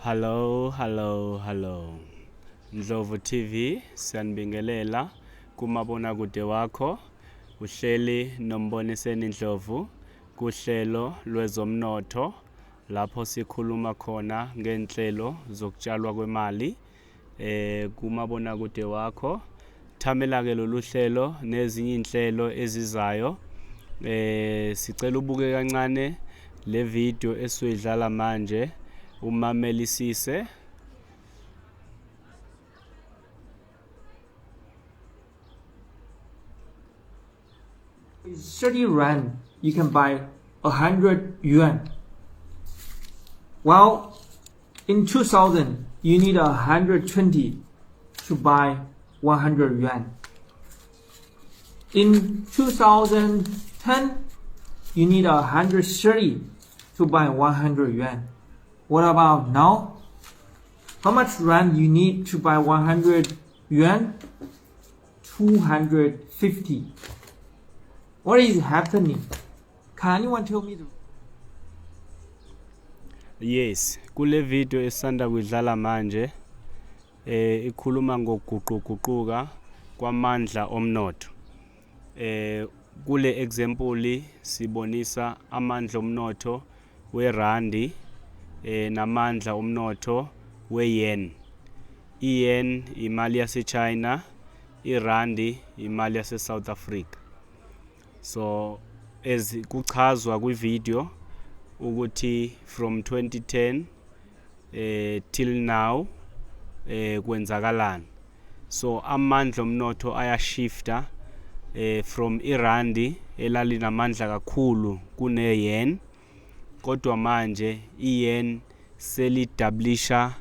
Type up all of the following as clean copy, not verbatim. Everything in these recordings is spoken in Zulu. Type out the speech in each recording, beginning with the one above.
Hello. Ndlovu TV siyanibingelela kumabonakude wakho. Uhleli nomboniseni Ndlovu kuhlelo lwezomnotho lapho sikhuluma khona ngenhlelo zokutshalwa kwemali kumabonakude wakho. Thamela ke lolu hlelo nezinye inhlelo ezizayo. Sicela ubuke kancane le video esizoyidlala manje. Umamelisise. 30 rand, you can buy 100 yuan. Well, in 2000, you need 120 to buy 100 yuan. In 2010, you need 130 to buy 100 yuan. What about now? How much rand you need to buy 100 yuan? 250. What is happening? Can anyone tell me? Yes, kule video esanda kudlala manje ikhuluma ngokuguquguquka kwamandla omnotho. Kule example sibonisa amandla omnotho weRandi namandla omnotho weyen. Iyen imali yase China, iRandi imali yase South Africa. So as kuchazwa kwivideo ukuthi from 2010 till now kwenzakalani. So amandla omnotho ayashifta from iRandi elalinamandla kakhulu kuneyen, kodwa manje iyen selidablisha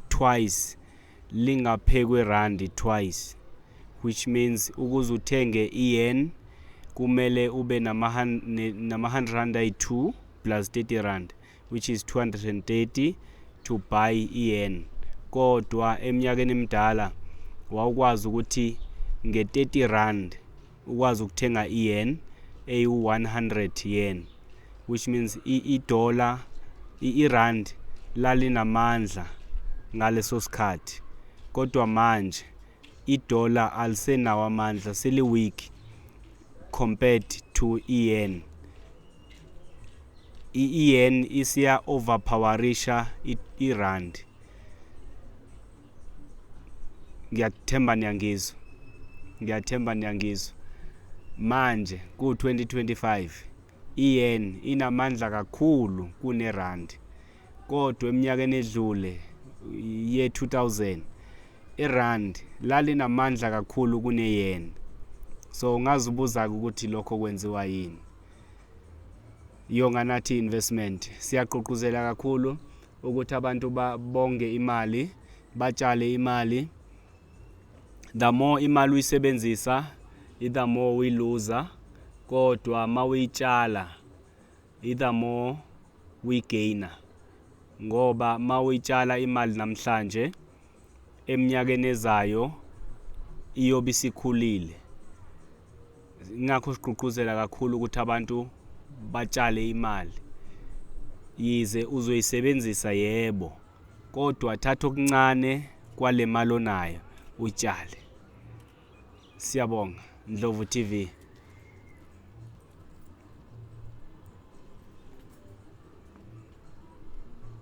twice, lingaphekwe randi twice, which means ukuze uthenge iyen kumele ube nama 100 rand ayi2 plus 30 rand, which is 230 to buy iyen. Kodwa eminyakeni emidala wawukwazi ukuthi nge30 rand ukwazi ukuthenga iyen eyi100 yen, which means i-dollar i-rand lalinamandla ngaleso sikhathi. Kodwa manje i-dollar alisenawo amandla, seli weak compared to iyen. Iyen isiya overpowerisha i-rand. Ngiyathemba niyangizwa. Manje ku 2025 iyen inamandla kakhulu kuneRand, kodwa eminyakeni edlule ye 2000 iRand lalinamandla kakhulu kuneyen. So ungazibuza ukuthi lokho kwenziwa yini. Yonga nathi investment siyaqoquzela kakhulu ukuthi abantu bonge imali, batshale imali. The more imali uyisebenzisa, the more we lose. Kodwa mawuyitshala, the more we gain. Ngoba mawuyitshala imali namhlanje, eminyakeni ezayo iyobe isikhulile. Ngakho siqoquzela kakhulu ukuthi abantu batshale imali. Yize uzoyisebenzisa yebo, kodwa thatha okuncane kwale mali onayo utshale. Siyabonga. Ndlovu TV.